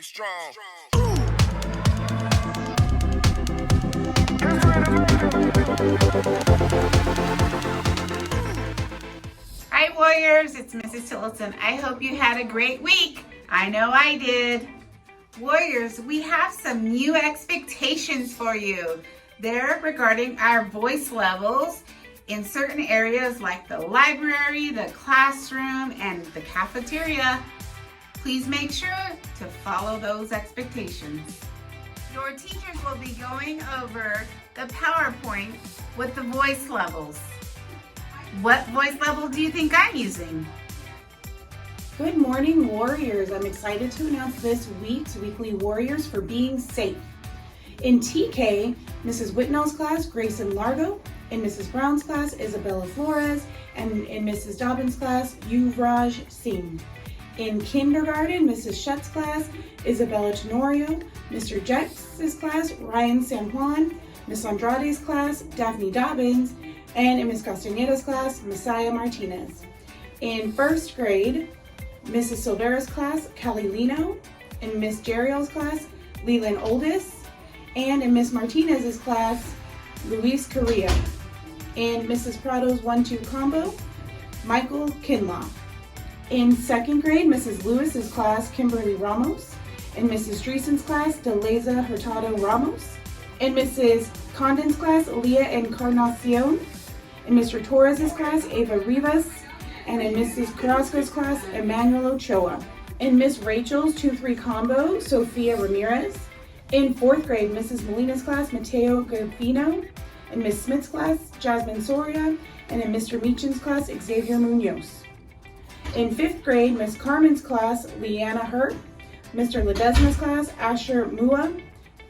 Be strong. Hi Warriors, it's Mrs. Tillotson. I hope you had a great week. I know I did. Warriors, we have some new expectations for you. They're regarding our voice levels in certain areas like the library, the classroom, and the cafeteria. Please make sure to follow those expectations. Your teachers will be going over the PowerPoint with the voice levels. What voice level do you think I'm using? Good morning, Warriors. I'm excited to announce this week's weekly Warriors for being safe. In TK, Mrs. Whitnell's class, Grayson Largo. In Mrs. Brown's class, Isabella Flores. And in Mrs. Dobbins' class, Yuvraj Singh. In kindergarten, Mrs. Shutt's class, Isabella Tenorio. Mr. Jets' class, Ryan San Juan. Miss Andrade's class, Daphne Dobbins. And in Miss Castaneda's class, Messiah Martinez. In first grade, Mrs. Silvera's class, Kelly Lino. In Miss Jeriel's class, Leland Oldis. And in Miss Martinez's class, Luis Correa. In Mrs. Prado's 1-2 combo, Michael Kinlaw. In second grade, Mrs. Lewis's class, Kimberly Ramos. In Mrs. Dreesen's class, Deleza Hurtado Ramos. In Mrs. Condon's class, Leah Encarnacion. In Mr. Torres's class, Ava Rivas. And in Mrs. Carrasco's class, Emmanuel Ochoa. In Miss Rachel's 2-3 combo, Sofia Ramirez. In fourth grade, Mrs. Molina's class, Mateo Gavino. In Miss Smith's class, Jasmine Soria. And in Mr. Meachin's class, Xavier Munoz. In fifth grade, Miss Carmen's class, Leanna Hurt. Mr. Ledesma's class, Asher Mua.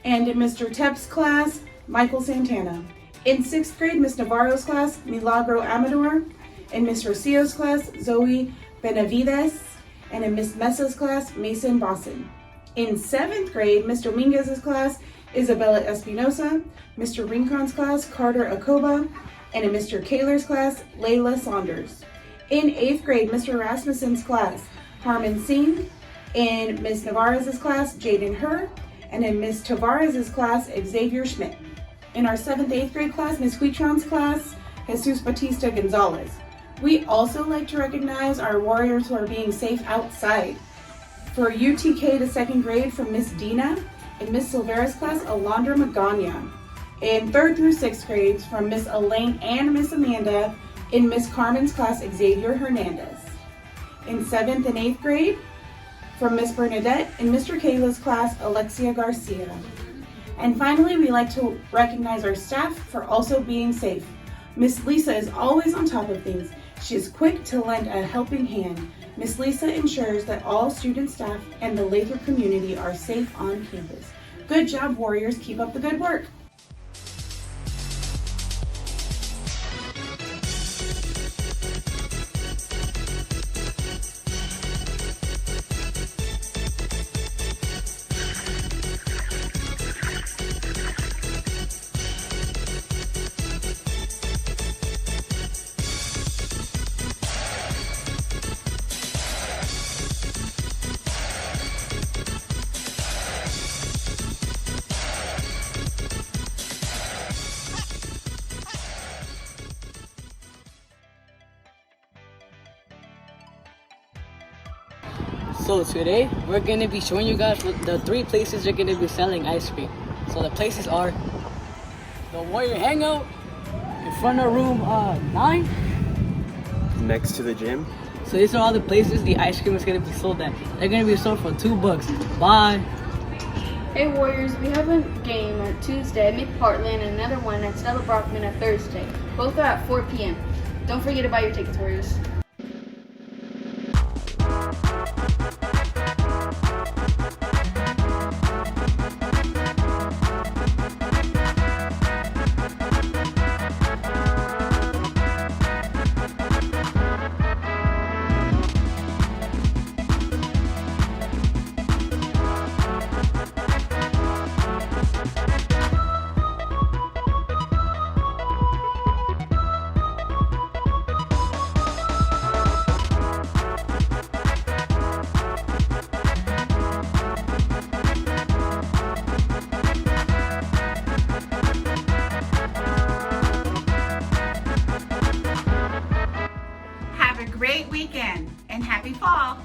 And in Mr. Tep's class, Michael Santana. In sixth grade, Miss Navarro's class, Milagro Amador. In Miss Rosillo's class, Zoe Benavides. And in Miss Messa's class, Mason Bosson. In seventh grade, Miss Dominguez's class, Isabella Espinosa. Mr. Rincon's class, Carter Acoba. And in Mr. Kaler's class, Layla Saunders. In eighth grade, Mr. Rasmussen's class, Harmon Singh. In Miss Navarez's class, Jaden Herr. And in Miss Tavares's class, Xavier Schmidt. In our 7th, 8th grade class, Miss Huitron's class, Jesus Batista Gonzalez. We also like to recognize our Warriors who are being safe outside. For UTK to 2nd grade, from Miss Dina. In Miss Silvera's class, Alondra Magana. In 3rd through 6th grades, from Miss Elaine and Miss Amanda. In Miss Carmen's class, Xavier Hernandez. In 7th and 8th grade, from Miss Bernadette. In Mr. Kayla's class, Alexia Garcia. And finally, we like to recognize our staff for also being safe. Miss Lisa is always on top of things. She is quick to lend a helping hand. Miss Lisa ensures that all student staff and the Lathrop community are safe on campus. Good job, Warriors. Keep up the good work. So today we're going to be showing you guys the 3 places you're going to be selling ice cream. So the places are the Warrior Hangout in front of room 9. Next to the gym. So these are all the places the ice cream is going to be sold at. They're going to be sold for $2. Bye. Hey Warriors, we have a game on Tuesday at Mid-Portland and another one at Stella Brockman on Thursday. Both are at 4 p.m. Don't forget to buy your tickets, Warriors. a great weekend and happy fall.